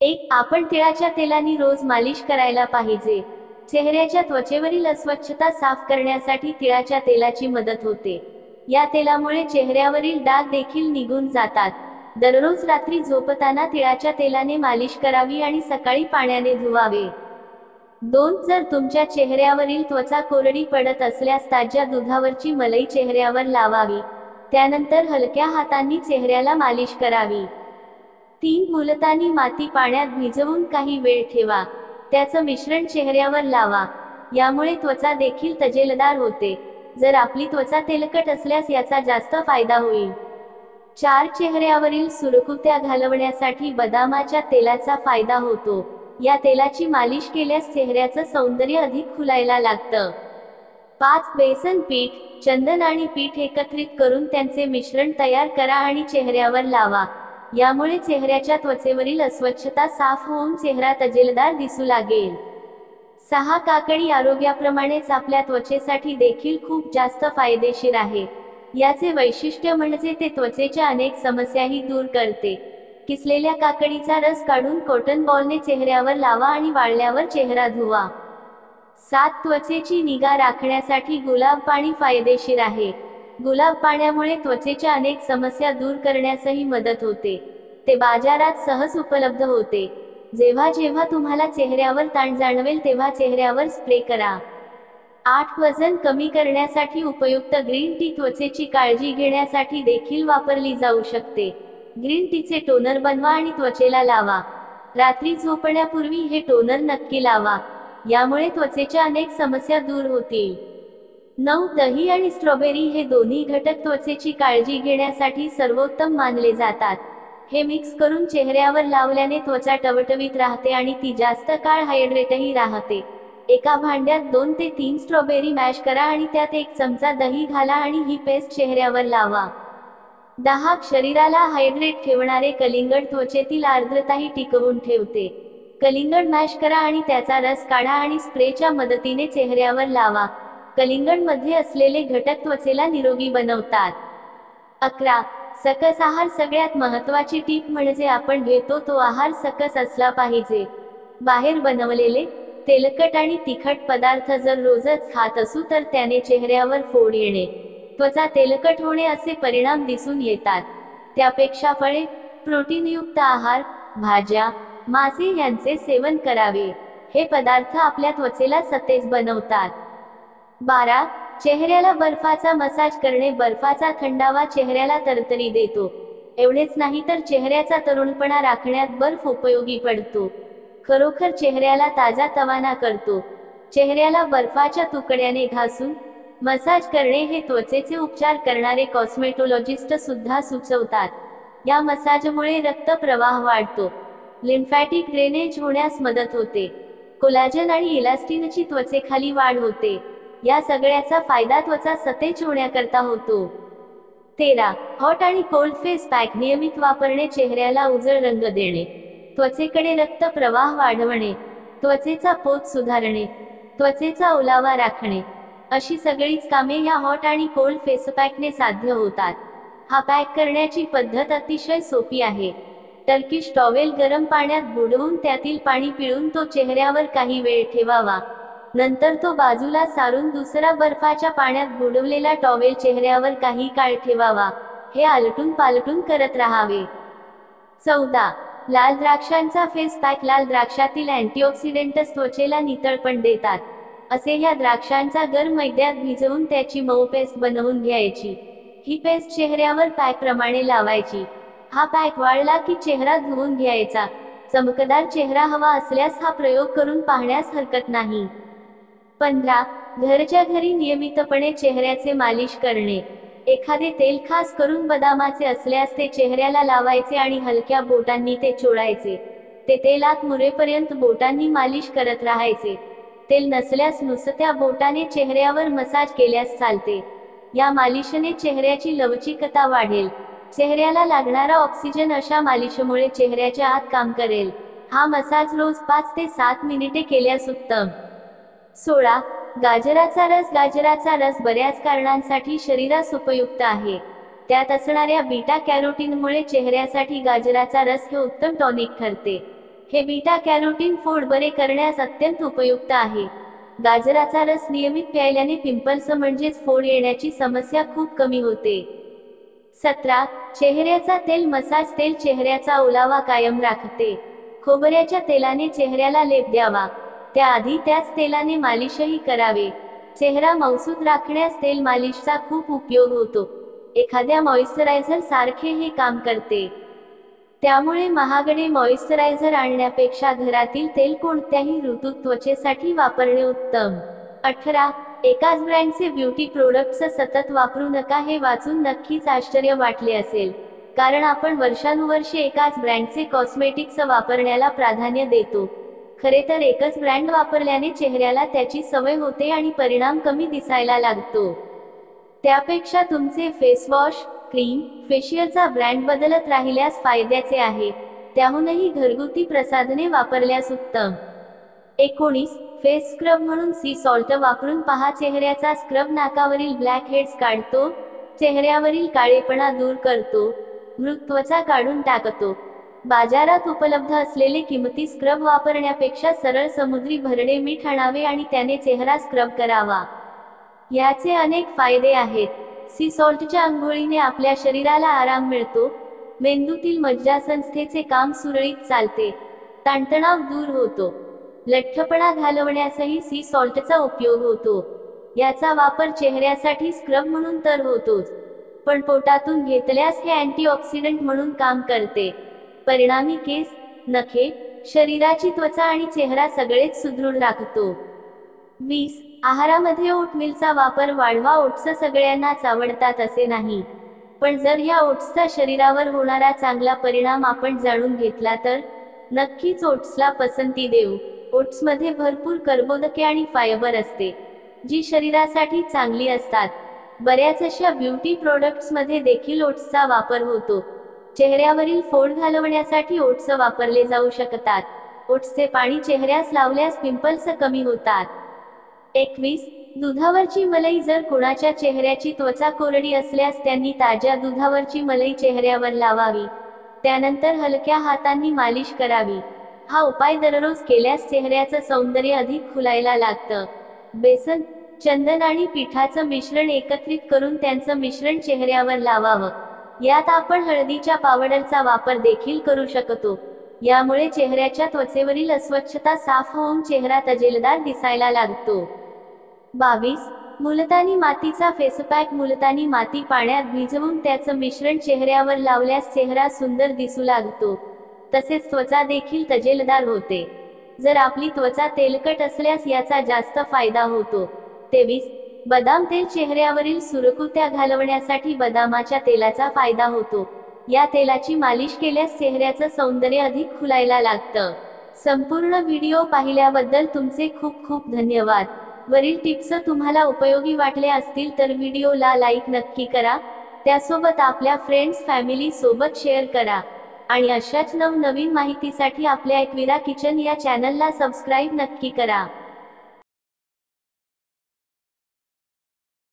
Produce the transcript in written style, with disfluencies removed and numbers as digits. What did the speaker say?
आपण तिळाच्या तेलाने रोज मालिश करायला पाहिजे। चेहऱ्याच्या त्वचेवरील अस्वच्छता साफ करण्यासाठी तिळाच्या तेलाची मदत होते। या तेलामुळे चेहऱ्यावरील डाग देखील निघून जातात। दररोज रात्री झोपताना तिळाच्या तेलाने मालिश करावी आणि सकाळी पाण्याने धुवावे। 2. जर तुमच्या चेहऱ्यावरील त्वचा कोरडी पडत असल्यास ताज्या दुधावरची मलई चेहऱ्यावर लावावी, त्यानंतर हलक्या हातांनी चेहऱ्याला मालिश करावी। 3. मुलतानी माती पाण्यात भिजवून काही वेळ ठेवा, त्याचं मिश्रण चेहऱ्यावर लावा, यामुळे त्वचा देखील तजेलदार होते। जर आपली त्वचा तेलकट असल्यास याचा जास्त फायदा होईल। 4. चेहऱ्यावरील सुरकुत्या घालवण्यासाठी बदामाच्या तेलाचा फायदा होतो। या तेलाची मालिश केल्यास चेहऱ्याचं सौंदर्य अधिक खुलायला लागतं। 5. बेसन पीठ, चंदन आणि पीठ एकत्रित करून त्यांचे मिश्रण तयार करा आणि चेहऱ्यावर लावा, यामुळे चेहऱ्याच्या त्वचेवरील अस्वच्छता साफ होऊन चेहरा तजेलदार दिसू लागेल। 6. काकडी आरोग्याप्रमाणेच आपल्या त्वचेसाठी देखील खूप जास्त फायदेशीर आहे। याचे वैशिष्ट्य म्हणजे ते त्वचेच्या अनेक समस्याही दूर करते। किसलेल्या काकडीचा रस काढून कॉटन बॉलने चेहऱ्यावर लावा आणि वाळल्यावर चेहरा धुवा। 7. त्वचेची निगा राखण्यासाठी गुलाब पाणी फायदेशीर आहे। गुलाब पाण्यामुळे त्वचेच्या अनेक समस्या दूर करण्यासही मदत होते। ते बाजारात सहज उपलब्ध होते। जेव्हा जेव्हा तुम्हाला चेहऱ्यावर ताण जाणवेल तेव्हा चेहऱ्यावर स्प्रे करा। 8. वजन कमी करण्यासाठी उपयुक्त ग्रीन टी त्वचेची काळजी घेण्यासाठी देखील वापरली जाऊ शकते। ग्रीन टीचे टोनर बनवा आणि त्वचेला लावा। रात्री झोपण्यापूर्वी हे टोनर नक्की लावा, यामुळे त्वचेच्या अनेक समस्या दूर होतील। 9. दही आणि स्ट्रॉबेरी हे दोन्ही घटक त्वचेची काळजी घेण्यासाठी सर्वोत्तम मानले जातात। हे मिक्स करून चेहऱ्यावर लावल्याने त्वचा टवटवीत राहते आणि ती जास्त काळ हायड्रेटही राहते। एका भांड्यात 2 ते 3 स्ट्रॉबेरी मॅश करा आणि त्यात 1 चमचा दही घाला आणि ही पेस्ट चेहऱ्यावर लावा। 10. शरीराला हायड्रेट ठेवणारे कलिंगड त्वचेतील आर्द्रताही टिकवून ठेवते। कलिंगड मॅश करा आणि त्याचा रस काढा आणि स्प्रेच्या मदतीने चेहऱ्यावर लावा। कलिंगडमध्ये असलेले घटक त्वचेला निरोगी बनवतात। 11. सकस आहार सगळ्यात महत्त्वाची टीप म्हणजे आपण घेतो तो आहार सकस असला पाहिजे। बाहेर बनवलेले तेलकट आणि तिखट पदार्थ जर रोजच खात असू तर त्याने चेहऱ्यावर फोड येणे, त्वचा तेलकट होणे असे परिणाम दिसून येतात। त्यापेक्षा फळे, प्रोटीनयुक्त आहार, भाज्या, मासे यांचे सेवन करावे। हे पदार्थ आपल्या त्वचेला सतेज बनवतात। 12. चेहऱ्याला बर्फाचा मसाज करणे बर्फाचा थंडावा चेहऱ्याला तरतरी देतो। एवढेच नाही तर चेहऱ्याचा तरुणपणा राखण्यात बर्फ उपयोगी पडतो। खरोखर चेहऱ्याला ताजा तवाना करतो। चेहऱ्याला बर्फाच्या तुकड्याने घासून मसाज करणे हे त्वचेचे उपचार करणारे कॉस्मेटोलॉजिस्ट सुद्धा सुचवतात। या मसाजमुळे रक्तप्रवाह वाढतो, लिम्फॅटिक ड्रेनेज होण्यास मदत होते, कोलाजन आणि इलास्टिनची त्वचेखाली वाढ होते। या सगळ्याचा फायदा त्वचा सतेज होण्याकरता होतो। 13. हॉट आणि कोल्ड फेस पॅक नियमित वापरणे चेहऱ्याला उजळ रंग देणे, त्वचेकडे रक्तप्रवाह वाढवणे, त्वचेचा पोत सुधारणे, त्वचेचा ओलावा राखणे, अशी सगळीच कामे या हॉट आणि कोल्ड फेसपॅकने साध्य होतात। हा पॅक करण्याची पद्धत अतिशय सोपी आहे। टर्किश टॉवेल गरम पाण्यात बुडवून त्यातील पाणी पिळून तो चेहऱ्यावर काही वेळ ठेवावा, नंतर तो बाजूला सारून दुसरा बर्फाच्या पाण्यात बुडवलेला टॉवेल चेहऱ्यावर काही काळ ठेवावा। हे आलटून पालटून करत राहावे। 14. लाल द्राक्षांचा फेस पॅक लाल द्राक्षातील अँटीऑक्सिडेंट्स त्वचेला नितळपण देतात। असे ह्या द्राक्षांचा गर मैद्यात भिजवून त्याची मऊ पेस्ट बनवून घ्यायची। ही पेस्ट चेहऱ्यावर पॅक प्रमाणे लावायची। हा पॅक वाळला की चेहरा धुवून घ्यायचा। चमकदार चेहरा हवा असल्यास हा प्रयोग करून पाहण्यास हरकत नाही। 15. घरच्या घरी नियमितपणे चेहऱ्याचे मालिश करणे। एखादे तेल खास करून बदामाचे असल्यास ते चेहऱ्याला लावायचे आणि हलक्या बोटांनी ते चोळायचे। ते तेल आत मुरेपर्यंत बोटांनी मालिश करत राहायचे। तेल नसल्यास नुसत्या बोटाने चेहऱ्यावर मसाज केल्यास चालते। या मालिशने चेहऱ्याची लवचिकता वाढेल। चेहऱ्याला लागणारा ऑक्सिजन अशा मालिशमुळे चेहऱ्याच्या आत काम करेल। हा मसाज रोज 5 ते 7 मिनिटे केल्यास उत्तम। 16. गाजराचा रस गाजराचा रस बऱ्याच कारणांसाठी शरीरास उपयुक्त आहे। त्यात असणाऱ्या बीटा कॅरोटीनमुळे चेहऱ्यासाठी गाजराचा रस हे उत्तम टॉनिक ठरते। हे बीटा कॅरोटीन फोड बरे करण्यास अत्यंत उपयुक्त आहे। गाजराचा रस नियमित प्यायल्याने पिंपल्स म्हणजेच फोड येण्याची समस्या खूप कमी होते। 17. चेहऱ्याचा तेल मसाज तेल चेहऱ्याचा ओलावा कायम राखते। खोबऱ्याच्या तेलाने चेहऱ्याला लेप द्यावा, त्याआधी त्याच तेलाने मालिशही करावे। चेहरा मौसूद राखण्यास तेल मालिशचा खूप उपयोग होतो। एखाद्या मॉइश्चरायझर सारखे हे काम करते, त्यामुळे महागडे मॉइश्चरायझर आणण्यापेक्षा घरातील तेल कोणत्याही ऋतूत त्वचेसाठी वापरणे उत्तम। 18. एकाच ब्रँडचे ब्युटी प्रोडक्ट्स सतत वापरू नका। हे वाचून नक्कीच आश्चर्य वाटले असेल, कारण आपण वर्षानुवर्षे एकाच ब्रँडचे कॉस्मेटिक्स वापरण्याला प्राधान्य देतो। खरे तर एकच ब्रँड वापरल्याने चेहऱ्याला त्याची सवय होते आणि परिणाम कमी दिसायला लागतो। त्यापेक्षा तुमचे फेस वॉश, क्रीम, फेशियलचा ब्रँड बदलत राहिल्यास फायद्याचे आहे, त्याहूनही घरगुती प्रसाधने वापरल्यास उत्तम। 19. फेस स्क्रब म्हणून सी सॉल्ट वापरून पहा। चेहऱ्याचा स्क्रब नाकावरील ब्लॅक हेड्स काढतो, चेहऱ्यावरील काळेपणा दूर करतो, मृत त्वचा काढून टाकतो। बाजारात उपलब्ध असलेले किमती स्क्रब वापरण्यापेक्षा सरळ समुद्री भरडे मीठ आणावे आणि त्याने चेहरा स्क्रब करावा। याचे अनेक फायदे आहेत। सी सॉल्टच्या अंघोळीने आपल्या शरीराला आराम मिळतो, मेंदूतील मज्जासंस्थेचे काम सुरळीत चालते, ताणतणाव दूर होतो, लठ्ठपणा घालवण्यासही सी सॉल्टचा उपयोग होतो। याचा वापर चेहऱ्यासाठी स्क्रब म्हणून तर होतोच, पण पोटातून घेतल्यास हे अँटीऑक्सिडंट म्हणून काम करते। परिणामी केस, नखे, शरीराची त्वचा आणि चेहरा सगळेच सुदृढ राखतो। 20. आहारामध्ये ओटमीलचा वापर वाढवा। ओट्स सगळ्यांनाच आवडतात असे नाही, पण जर ह्या ओट्सचा शरीरावर होणारा चांगला परिणाम आपण जाणून घेतला तर नक्कीच ओट्सला पसंती देऊ। ओट्समध्ये भरपूर कर्बोदके आणि फायबर असते, जी शरीरासाठी चांगली असतात। बऱ्याच अशा ब्युटी प्रोडक्ट्समध्ये देखील ओट्सचा वापर होतो। चेहऱ्यावरील फोड घालवण्यासाठी ओट्स वापरले जाऊ शकतात। ओट्सचे पाणी चेहऱ्यास लावल्यास पिंपल्स कमी होतात। 21. दुधावरची मलाई जर कुणाच्या चेहऱ्याची त्वचा कोरडी असल्यास त्यांनी ताज्या दुधावरची मलाई चेहऱ्यावर लावावी, त्यानंतर हलक्या हातांनी मालिश करावी। हा उपाय दररोज केल्यास चेहऱ्याचं सौंदर्य अधिक खुलायला लागतं। बेसन, चंदन आणि पिठाचं मिश्रण एकत्रित करून त्यांचं मिश्रण चेहऱ्यावर लावावं। यात आपण हळदीच्या पावडरचा वापर देखील करू शकतो, यामुळे चेहऱ्याच्या त्वचेवरील अस्वच्छता साफ होऊन चेहरा तजेलदार दिसायला लागतो। 22. मुलतानी मातीचा फेसपॅक। मुलतानी माती पाण्यात भिजवून त्याचं मिश्रण चेहऱ्यावर लावल्यास चेहरा सुंदर दिसू लागतो, तसेच त्वचा देखील तजेलदार होते। जर आपली त्वचा तेलकट असल्यास याचा जास्त फायदा होतो। 23. बदाम तेल चेहऱ्यावरील सुरकुत्या घालवण्यासाठी बदामाच्या तेलाचा फायदा होतो। या तेलाची मालिश केल्यास चेहऱ्याचं सौंदर्य अधिक खुलायला लागतं। संपूर्ण व्हिडिओ पाहिल्याबद्दल तुमचे खूप खूप धन्यवाद। वरील टिप्स तुम्हाला उपयोगी वाटले असतील तर व्हिडिओला लाईक नक्की करा, त्यासोबत आपल्या फ्रेंड्स फॅमिली सोबत शेअर करा आणि अशाच नवनवीन माहितीसाठी आपल्या एकविरा किचन या चॅनलला सबस्क्राईब नक्की करा।